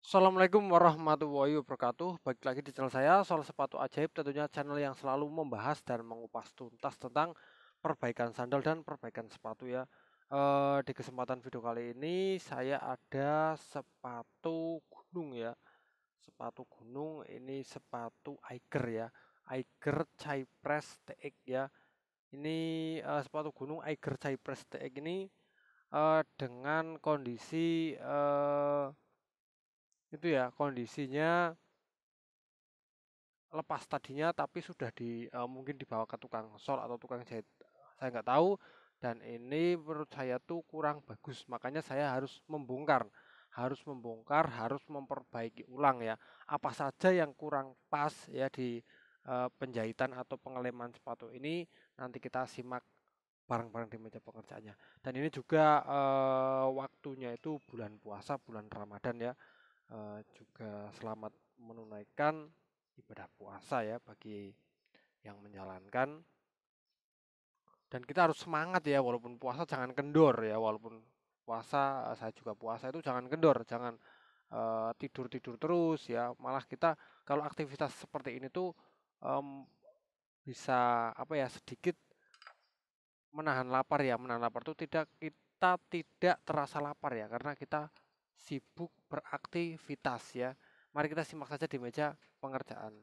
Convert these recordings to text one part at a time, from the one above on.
Assalamualaikum warahmatullahi wabarakatuh. Balik lagi di channel saya soal sepatu ajaib, tentunya channel yang selalu membahas dan mengupas tuntas tentang perbaikan sandal dan perbaikan sepatu ya. Di kesempatan video kali ini saya ada sepatu gunung ya. Sepatu gunung ini sepatu Eiger ya. Eiger Cypress TX ya. Ini sepatu gunung Eiger Cypress TX ini dengan kondisi itu ya, kondisinya lepas tadinya tapi sudah mungkin dibawa ke tukang sol atau tukang jahit, saya nggak tahu. Dan ini menurut saya tuh kurang bagus, makanya saya harus memperbaiki ulang ya, apa saja yang kurang pas ya di penjahitan atau pengeleman sepatu ini. Nanti kita simak bareng-bareng di meja pengerjaannya. Dan ini juga waktunya itu bulan puasa, bulan Ramadan ya. Juga selamat menunaikan ibadah puasa ya bagi yang menjalankan. Dan kita harus semangat ya, walaupun puasa jangan kendor ya, walaupun puasa saya juga puasa itu jangan kendor, jangan tidur-tidur terus ya. Malah kita kalau aktivitas seperti ini tuh em, bisa apa ya, sedikit menahan lapar ya. Menahan lapar tuh kita tidak terasa lapar ya, karena kita sibuk beraktivitas ya. Mari kita simak saja di meja pengerjaan.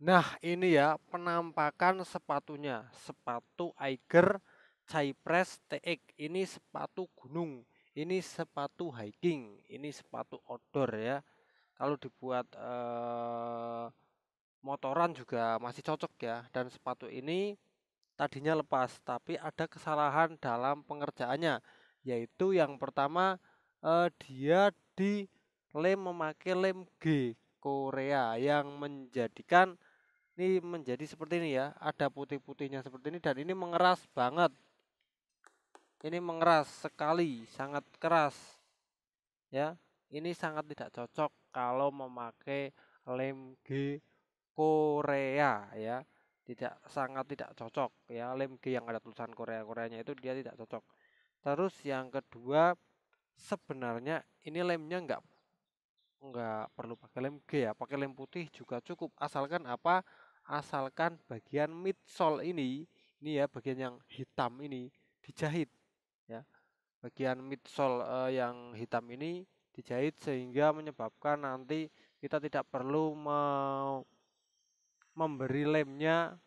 Nah, ini ya penampakan sepatunya. Sepatu Eiger Cypress TX. Ini sepatu gunung. Ini sepatu hiking. Ini sepatu outdoor ya. Kalau dibuat motoran juga masih cocok ya. Dan sepatu ini tadinya lepas, tapi ada kesalahan dalam pengerjaannya. Yaitu yang pertama, dia dilem memakai lem G Korea yang menjadikan ini menjadi seperti ini ya, ada putih-putihnya seperti ini, dan ini mengeras banget. Ini mengeras sekali, sangat keras ya. Ini sangat tidak cocok kalau memakai lem G Korea ya. Sangat tidak cocok ya, lem G yang ada tulisan Korea-Koreanya itu dia tidak cocok. Terus yang kedua, sebenarnya ini lemnya nggak perlu pakai lem G ya, pakai lem putih juga cukup, asalkan apa, asalkan bagian midsole ini ya, bagian yang hitam ini dijahit ya. Bagian midsole yang hitam ini dijahit, sehingga menyebabkan nanti kita tidak perlu memberi lemnya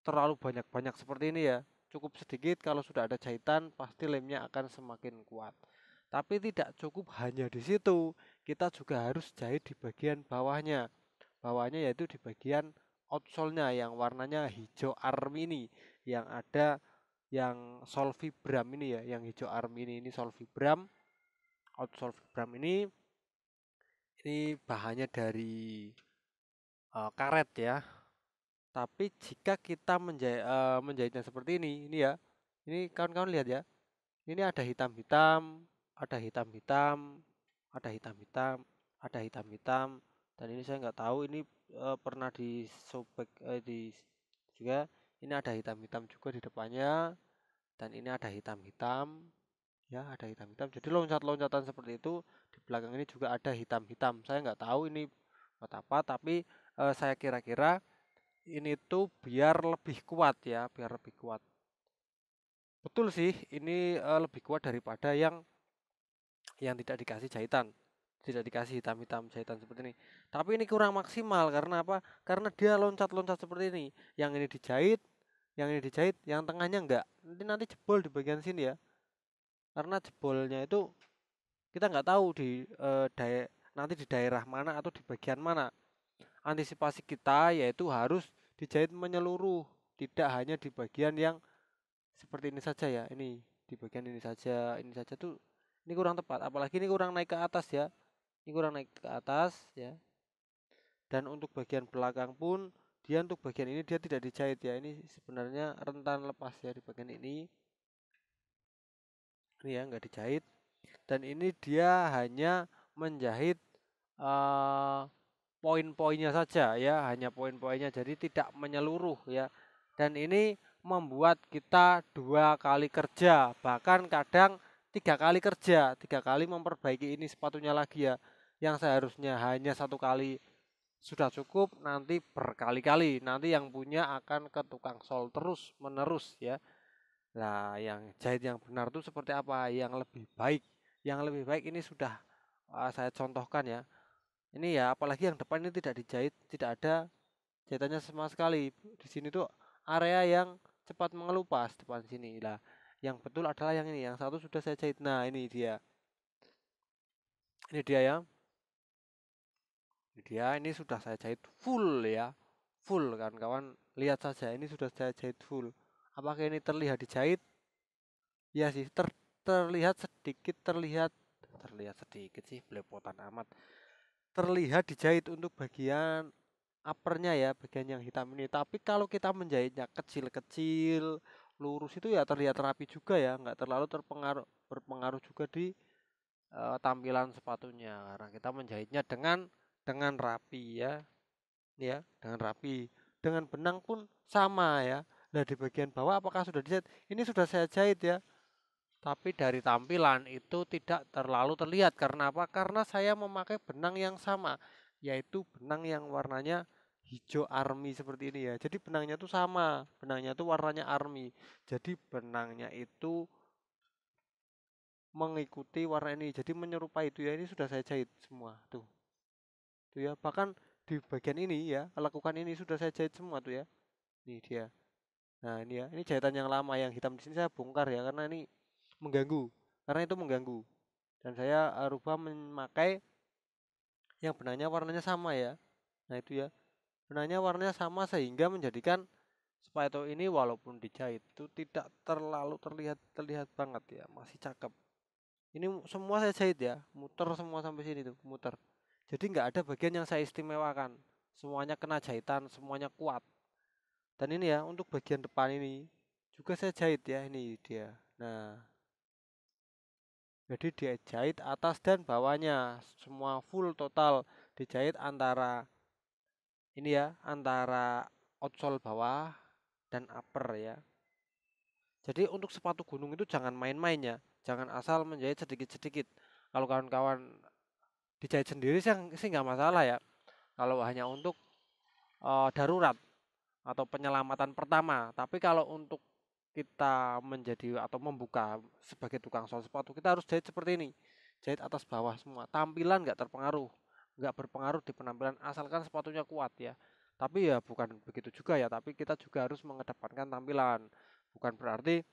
terlalu banyak-banyak seperti ini ya. Cukup sedikit, kalau sudah ada jahitan pasti lemnya akan semakin kuat. Tapi tidak cukup hanya di situ, kita juga harus jahit di bagian bawahnya. Bawahnya yaitu di bagian outsole-nya yang warnanya hijau army ini, yang ada yang sol vibram ini ya, yang hijau army ini sol vibram, outsole vibram ini bahannya dari karet ya. Tapi jika kita menjahitnya seperti ini ya, ini kawan-kawan lihat ya, ini ada hitam-hitam, ada hitam-hitam, ada hitam-hitam, ada hitam-hitam, dan ini saya nggak tahu ini pernah disobek juga. Ini ada hitam-hitam juga di depannya, dan ini ada hitam-hitam, ya ada hitam-hitam. Jadi loncat-loncatan seperti itu. Di belakang ini juga ada hitam-hitam. Saya nggak tahu ini buat apa, tapi saya kira-kira ini tuh biar lebih kuat ya, biar lebih kuat. Betul sih, ini lebih kuat daripada yang tidak dikasih jahitan, tidak dikasih hitam-hitam jahitan seperti ini. Tapi ini kurang maksimal, karena apa? Karena dia loncat-loncat seperti ini. Yang ini dijahit, yang ini dijahit, yang tengahnya enggak. Nanti jebol di bagian sini ya. Karena jebolnya itu kita nggak tahu nanti di daerah mana atau di bagian mana. Antisipasi kita yaitu harus dijahit menyeluruh, tidak hanya di bagian yang seperti ini saja ya. Ini di bagian ini saja tuh ini kurang tepat. Apalagi ini kurang naik ke atas ya. Ini kurang naik ke atas ya. Dan untuk bagian belakang pun dia, untuk bagian ini dia tidak dijahit ya. Ini sebenarnya rentan lepas ya di bagian ini. Ini ya nggak dijahit. Dan ini dia hanya menjahit poin-poinnya saja ya, hanya poin-poinnya, jadi tidak menyeluruh ya. Dan ini membuat kita 2 kali kerja, bahkan kadang tiga kali kerja, tiga kali memperbaiki ini sepatunya lagi ya, yang seharusnya hanya satu kali sudah cukup, nanti berkali-kali, nanti yang punya akan ke tukang sol terus menerus ya. Nah, yang jahit yang benar itu seperti apa? Yang lebih baik. Yang lebih baik ini sudah saya contohkan ya. Ini ya, apalagi yang depan ini tidak dijahit, tidak ada jahitannya sama sekali. Di sini tuh area yang cepat mengelupas depan sini. Lah, yang betul adalah yang ini. Yang satu sudah saya jahit. Nah, ini dia. Ini dia ya. Ini dia. Ini sudah saya jahit full ya. Full kan kawan. Lihat saja, ini sudah saya jahit full. Apakah ini terlihat dijahit? Ya sih, terlihat sedikit, terlihat sedikit sih, belepotan amat. Terlihat dijahit untuk bagian uppernya ya, bagian yang hitam ini. Tapi kalau kita menjahitnya kecil-kecil, lurus itu ya terlihat rapi juga ya, nggak terlalu berpengaruh juga di tampilan sepatunya. Karena kita menjahitnya dengan rapi ya, dengan rapi. Dengan benang pun sama ya. Nah di bagian bawah apakah sudah dijahit? Ini sudah saya jahit ya. Tapi dari tampilan itu tidak terlalu terlihat. Karena apa? Karena saya memakai benang yang sama, yaitu benang yang warnanya hijau army seperti ini ya. Jadi benangnya itu sama, benangnya itu warnanya army. Jadi benangnya itu mengikuti warna ini. Jadi menyerupai itu ya. Ini sudah saya jahit semua tuh. Tuh ya. Bahkan di bagian ini ya, lakukan ini sudah saya jahit semua tuh ya. Ini dia. Nah, ini ya. Ini jahitan yang lama yang hitam di sini saya bongkar ya karena ini mengganggu. Karena itu mengganggu. Dan saya rubah memakai yang benangnya warnanya sama ya. Nah itu ya, benangnya warnanya sama sehingga menjadikan sepatu ini walaupun dijahit itu tidak terlalu terlihat terlihat banget ya, masih cakep. Ini semua saya jahit ya, muter semua sampai sini tuh, muter. Jadi nggak ada bagian yang saya istimewakan, semuanya kena jahitan, semuanya kuat. Dan ini ya untuk bagian depan ini juga saya jahit ya, ini dia. Nah, jadi dia jahit atas dan bawahnya semua full total dijahit antara ini ya, antara outsole bawah dan upper ya. Jadi untuk sepatu gunung itu jangan main-main ya, jangan asal menjahit sedikit-sedikit. Kalau kawan-kawan dijahit sendiri sih nggak masalah ya. Kalau hanya untuk darurat atau penyelamatan pertama. Tapi kalau untuk kita menjadi atau membuka sebagai tukang sol sepatu, kita harus jahit seperti ini, jahit atas bawah semua. Tampilan nggak terpengaruh, nggak berpengaruh di penampilan asalkan sepatunya kuat ya. Tapi ya bukan begitu juga ya, tapi kita juga harus mengedepankan tampilan. Bukan berarti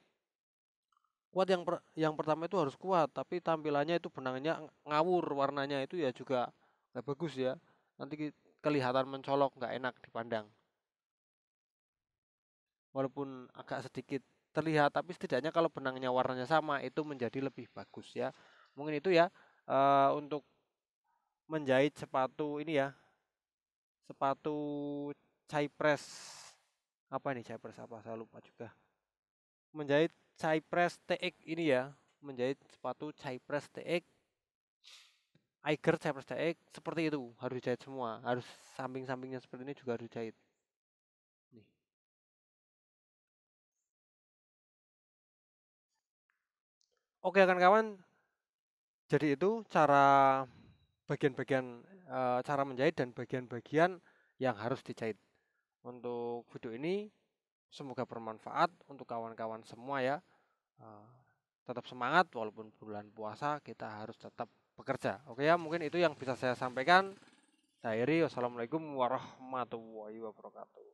kuat yang pertama itu harus kuat, tapi tampilannya itu benangnya ngawur warnanya itu ya juga nggak bagus ya. Nanti kelihatan mencolok, nggak enak dipandang. Walaupun agak sedikit terlihat, tapi setidaknya kalau benangnya warnanya sama itu menjadi lebih bagus ya. Mungkin itu ya untuk menjahit sepatu ini ya, sepatu Cypress. Apa nih Cypress apa? Saya lupa juga. Menjahit Cypress TX ini ya, menjahit sepatu Cypress TX, Eiger Cypress TX seperti itu, harus dijahit semua, harus samping-sampingnya seperti ini juga harus dijahit. Nih. Oke kawan-kawan, jadi itu bagian-bagian cara menjahit dan bagian-bagian yang harus dijahit. Untuk video ini semoga bermanfaat untuk kawan-kawan semua ya. Eh, Tetap semangat walaupun bulan puasa kita harus tetap bekerja. Oke ya, mungkin itu yang bisa saya sampaikan. Saya Iri, wassalamualaikum warahmatullahi wabarakatuh.